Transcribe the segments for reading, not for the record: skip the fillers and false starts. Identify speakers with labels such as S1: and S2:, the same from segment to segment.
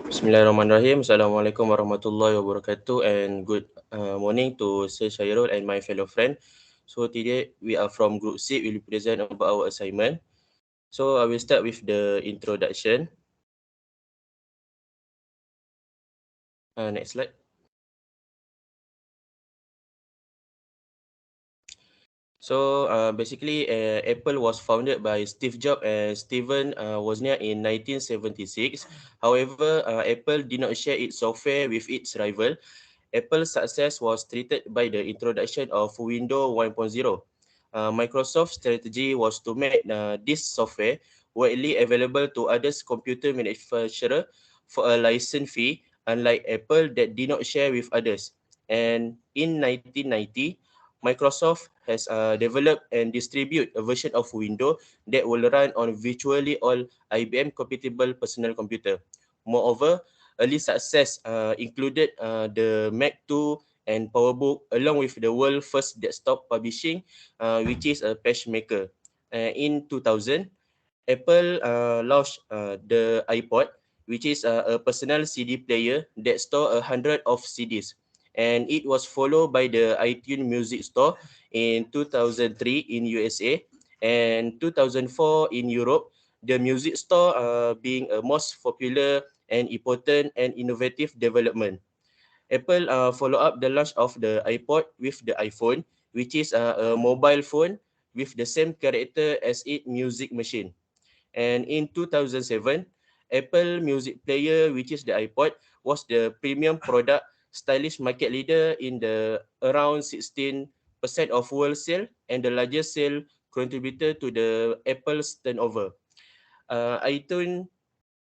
S1: Bismillahirrahmanirrahim. Assalamualaikum warahmatullahi wabarakatuh and good morning to Sir Shairul and my fellow friend. So today we are from Group C. We will present about our assignment. So I will start with the introduction. Next slide. So basically, Apple was founded by Steve Jobs and Steven Wozniak in 1976. However, Apple did not share its software with its rival. Apple's success was treated by the introduction of Windows 1.0. Microsoft's strategy was to make this software widely available to others computer manufacturer for a license fee, unlike Apple that did not share with others. And in 1990, Microsoft has developed and distribute a version of Windows that will run on virtually all IBM compatible personal computer. Moreover, early success included the Mac 2 and PowerBook along with the world first desktop publishing, which is a pacemaker. In 2000, Apple launched the iPod, which is a personal CD player that store 100 of CDs. And it was followed by the iTunes Music Store in 2003 in USA and 2004 in Europe. The music store being a most popular and important and innovative development. Apple follow up the launch of the iPod with the iPhone, which is a mobile phone with the same character as its music machine. And in 2007, Apple Music Player, which is the iPod, was the premium product, stylish market leader in the around 16% of world sale and the largest sale contributor to the Apple's turnover. iTunes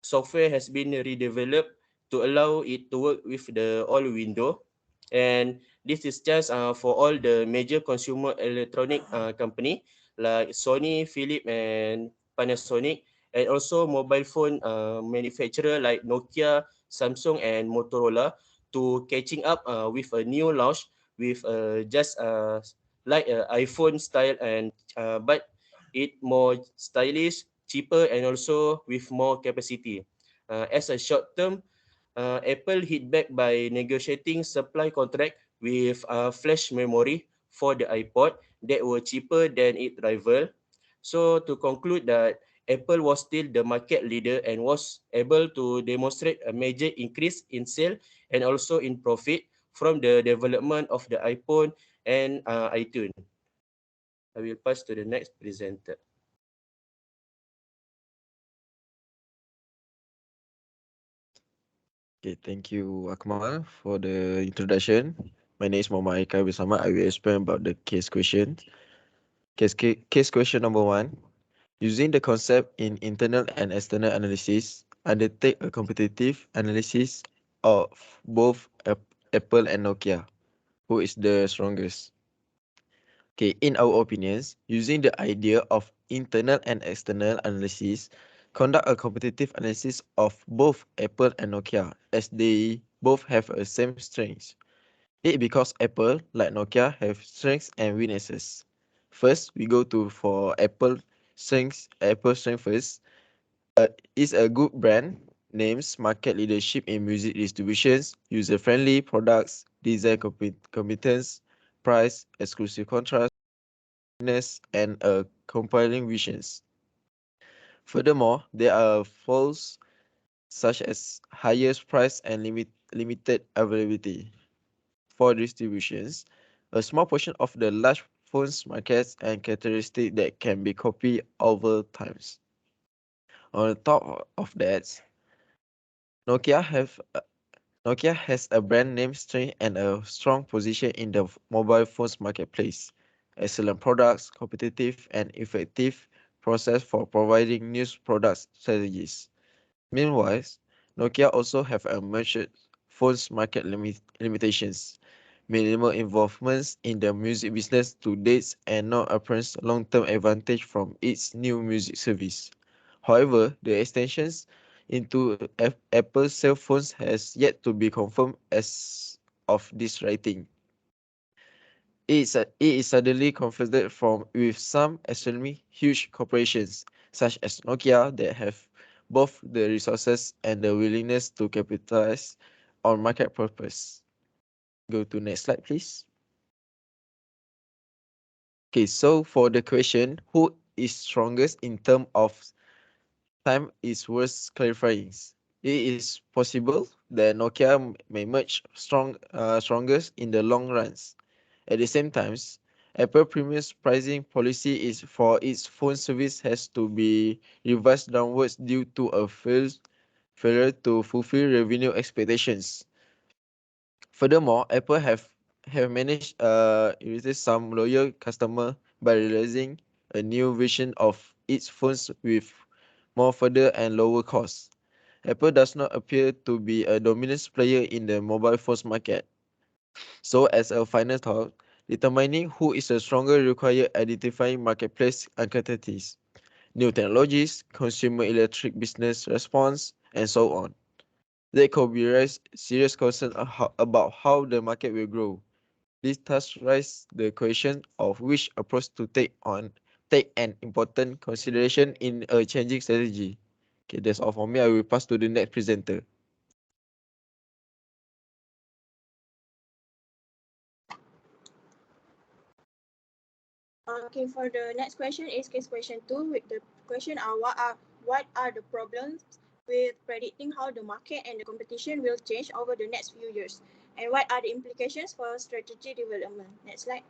S1: software has been redeveloped to allow it to work with the all window, and this is just for all the major consumer electronic company like Sony, Philips and Panasonic, and also mobile phone manufacturer like Nokia, Samsung and Motorola to catching up with a new launch with just like iPhone style and but it more stylish, cheaper, and also with more capacity. As a short term, Apple hit back by negotiating supply contract with flash memory for the iPod that were cheaper than its rival. So to conclude that Apple was still the market leader and was able to demonstrate a major increase in sale and also in profit from the development of the iPhone and iTunes. I will pass to the next presenter.
S2: Okay, thank you, Akmal, for the introduction. My name is Muhammad Aika Bersama. I will explain about the case question. Case question number one. Using the concept in internal and external analysis, undertake a competitive analysis of both Apple and Nokia. Who is the strongest? Okay, in our opinions, using the idea of internal and external analysis, conduct a competitive analysis of both Apple and Nokia as they both have a same strengths. It because Apple, like Nokia, have strengths and weaknesses. First, we go to for Apple strength first. Is a good brand, names, market leadership in music distributions, user-friendly products, design competence, price, exclusive contrast, and compelling visions. Furthermore, there are faults such as highest price and limited availability. For distributions, a small portion of the large phones markets and characteristics that can be copied over times. On top of that, Nokia have Nokia has a brand name strength and a strong position in the mobile phones marketplace. Excellent products, competitive and effective process for providing new product strategies. Meanwhile, Nokia also have a merchant phones market limitations, minimal involvements in the music business to date and no apparent long-term advantage from its new music service. However, the extensions into Apple cell phones has yet to be confirmed as of this writing. It is suddenly conflicted from with some extremely huge corporations such as Nokia that have both the resources and the willingness to capitalize on market purpose. Go to next slide, please. Okay, so for the question, who is strongest in terms of time is worth clarifying. It is possible that Nokia may merge strongest in the long runs. At the same time, Apple Premium's pricing policy is for its phone service has to be revised downwards due to a failure to fulfill revenue expectations. Furthermore, Apple have managed irritate some loyal customer by releasing a new version of its phones with more further and lower costs. Apple does not appear to be a dominant player in the mobile phones market. So as a final thought, determining who is a stronger require identifying marketplace uncertainties, new technologies, consumer electric business response, and so on. There could be serious concern about how the market will grow. This thus raises the question of which approach to take an important consideration in a changing strategy. Okay, that's all for me. I will pass to the next presenter.
S3: Okay, for the next question is case question 2. With the question what are the problems with predicting how the market and the competition will change over the next few years, and what are the implications for strategy development? Next slide.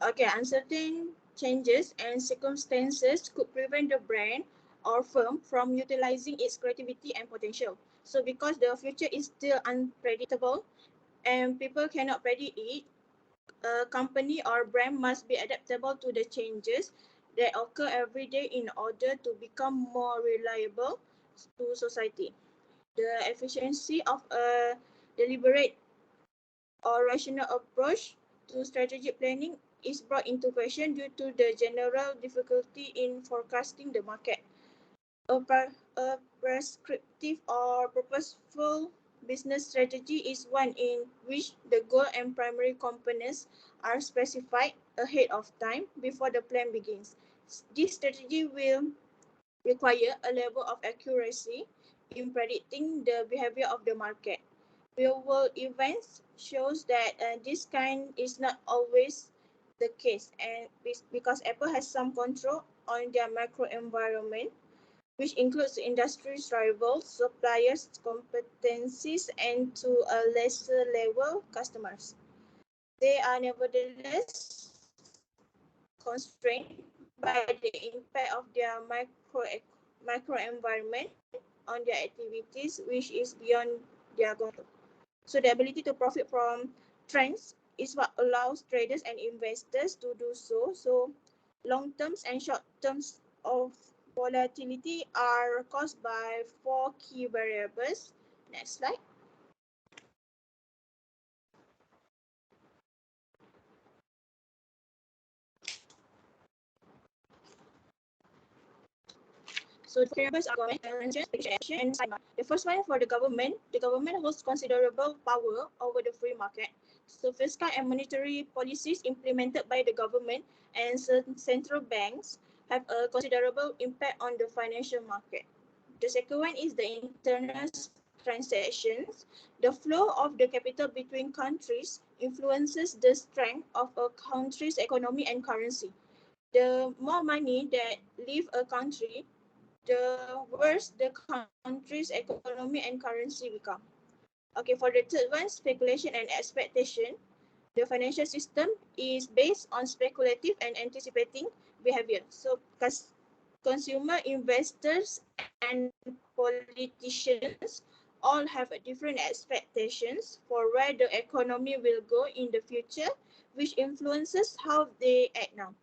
S3: Okay, uncertain changes and circumstances could prevent the brand or firm from utilizing its creativity and potential. So because the future is still unpredictable and people cannot predict it, a company or brand must be adaptable to the changes that occur every day in order to become more reliable to society. The efficiency of a deliberate or rational approach to strategic planning is brought into question due to the general difficulty in forecasting the market. A prescriptive or purposeful business strategy is one in which the goal and primary components are specified ahead of time before the plan begins. This strategy will require a level of accuracy in predicting the behavior of the market. Real-world events shows that this kind is not always the case, and because Apple has some control on their microenvironment, which includes industry's rivals, suppliers' competencies, and to a lesser level, customers. They are nevertheless constrained by the impact of their microenvironment on their activities, which is beyond their control. So the ability to profit from trends is what allows traders and investors to do so. So long terms and short terms of volatility are caused by four key variables. Next slide. So the variables are government, intervention, speculation, and cyber. The first one for the government holds considerable power over the free market. So fiscal and monetary policies implemented by the government and central banks have a considerable impact on the financial market. The second one is the internal transactions. The flow of the capital between countries influences the strength of a country's economy and currency. The more money that leave a country, the worse the country's economy and currency become. Okay, for the third one, speculation and expectation. The financial system is based on speculative and anticipating behavior. So consumer, investors, and politicians all have different expectations for where the economy will go in the future, which influences how they act now.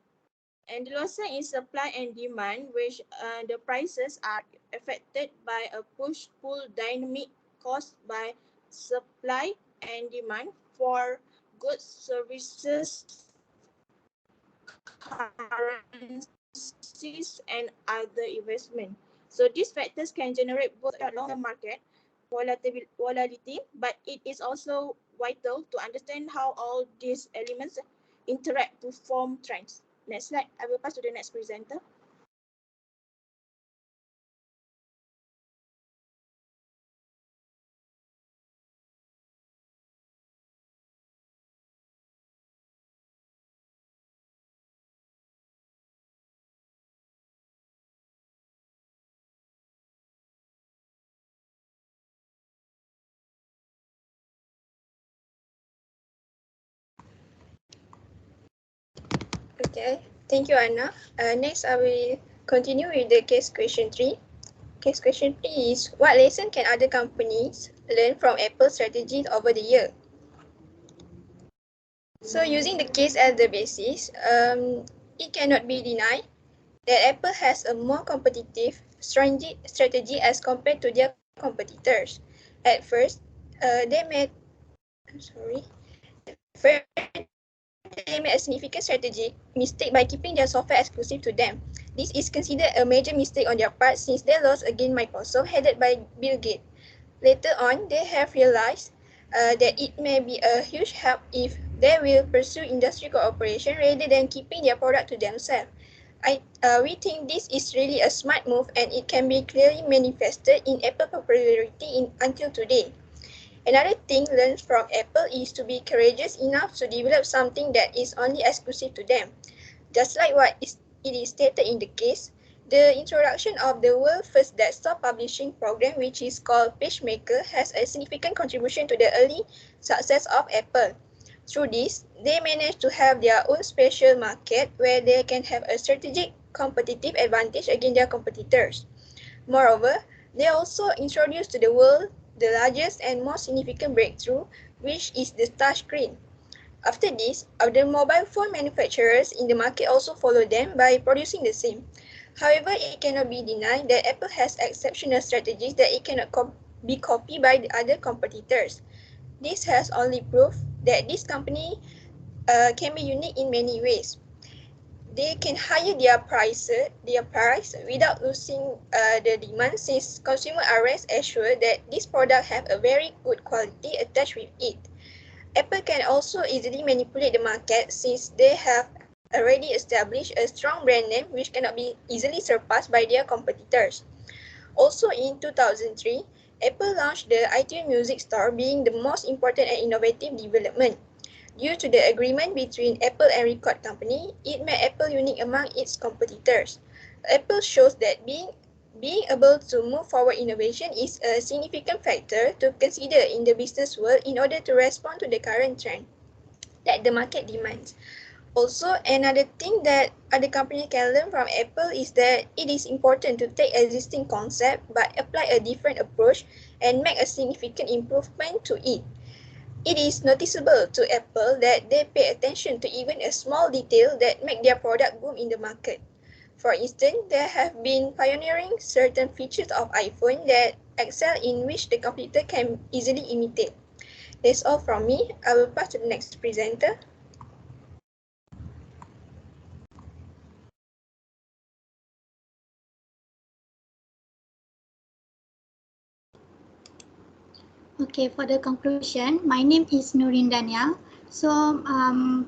S3: And the last one is supply and demand, which the prices are affected by a push-pull dynamic caused by supply and demand for goods, services, currencies, and other investment. So these factors can generate both a long-term market volatility, but it is also vital to understand how all these elements interact to form trends. Next slide. I will pass to the next presenter. Okay, thank you, Anna. Next, I will continue with the case question 3. Case question 3 is, what lesson can other companies learn from Apple's strategies over the year? So using the case as the basis, it cannot be denied that Apple has a more competitive strategy as compared to their competitors. At first, they made a significant strategic mistake by keeping their software exclusive to them. This is considered a major mistake on their part since they lost against Microsoft, headed by Bill Gates. Later on, they have realized that it may be a huge help if they will pursue industry cooperation rather than keeping their product to themselves. We think this is really a smart move and it can be clearly manifested in Apple's popularity until today. Another thing learned from Apple is to be courageous enough to develop something that is only exclusive to them. Just like it is stated in the case, the introduction of the world's first desktop publishing program, which is called PageMaker, has a significant contribution to the early success of Apple. Through this, they managed to have their own special market where they can have a strategic competitive advantage against their competitors. Moreover, they also introduced to the world the largest and most significant breakthrough, which is the touchscreen. After this, other mobile phone manufacturers in the market also followed them by producing the same. However, it cannot be denied that Apple has exceptional strategies that it cannot be copied by the other competitors. This has only proved that this company can be unique in many ways. They can higher their price without losing the demand since consumers are rest assured that this product have a very good quality attached with it. Apple can also easily manipulate the market since they have already established a strong brand name which cannot be easily surpassed by their competitors. Also in 2003, Apple launched the iTunes Music Store, being the most important and innovative development. Due to the agreement between Apple and record company, it made Apple unique among its competitors. Apple shows that being able to move forward innovation is a significant factor to consider in the business world in order to respond to the current trend that the market demands. Also, another thing that other companies can learn from Apple is that it is important to take existing concept but apply a different approach and make a significant improvement to it. It is noticeable to Apple that they pay attention to even a small detail that make their product boom in the market. For instance, they have been pioneering certain features of iPhone that excel in which the computer can easily imitate. That's all from me. I will pass to the next presenter.
S4: Okay, for the conclusion, my name is Nurin Daniel. So,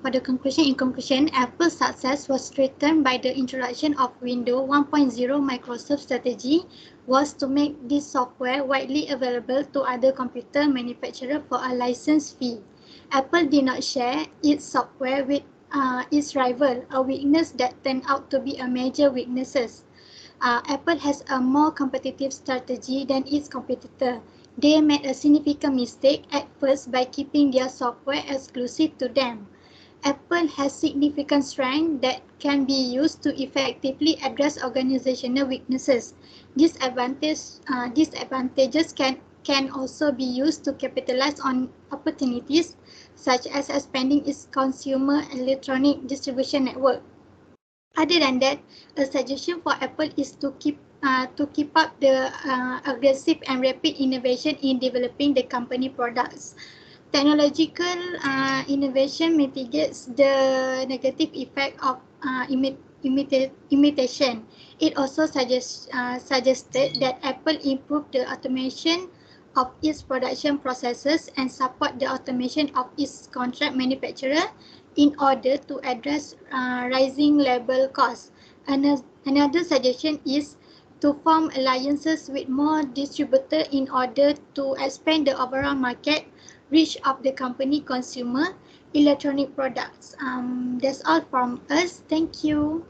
S4: for the conclusion, Apple's success was strengthened by the introduction of Windows 1.0. Microsoft strategy was to make this software widely available to other computer manufacturers for a license fee. Apple did not share its software with its rival, a weakness that turned out to be a major weakness. Apple has a more competitive strategy than its competitor. They made a significant mistake at first by keeping their software exclusive to them. Apple has significant strengths that can be used to effectively address organizational weaknesses. Disadvantages can also be used to capitalize on opportunities, such as expanding its consumer electronic distribution network. Other than that, a suggestion for Apple is to keep up the aggressive and rapid innovation in developing the company products. Technological innovation mitigates the negative effect of imitation. It also suggested that Apple improve the automation of its production processes and support the automation of its contract manufacturer in order to address rising labor costs. Another suggestion is to form alliances with more distributors in order to expand the overall market reach of the company consumer electronic products. That's all from us. Thank you.